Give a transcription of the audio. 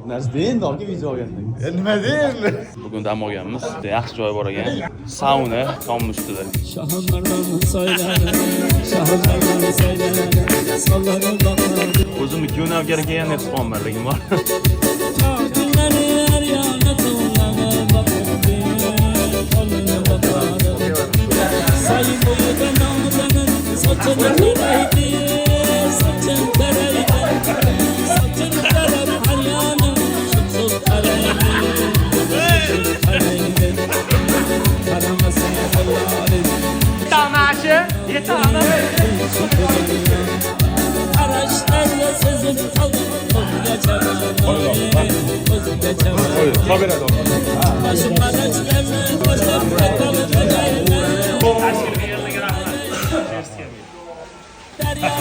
Narsa deyin doki video olganda. Nima deyim? Bugun dam olganmiz. Yaxshi joy bor ekan. Sauna tom ustida. Şahınlardan saylanır, şahınlardan saylanır, sallanır bakar. O'zimni yo'nal kerak ekan deb suqonmanligim bor. Tatilleri her yana tuğlanır, bakır koluna bakar. Sayı boyu da namlanır, saçını karaydı, saçın karaydı. Saçın kararı her yana, şıksız karaydı. Karamasın hayalin. Tamaşa, yeter Araçlarla sezip kaldım. Kamera da. Başım araçlarla başım kapalı. Derya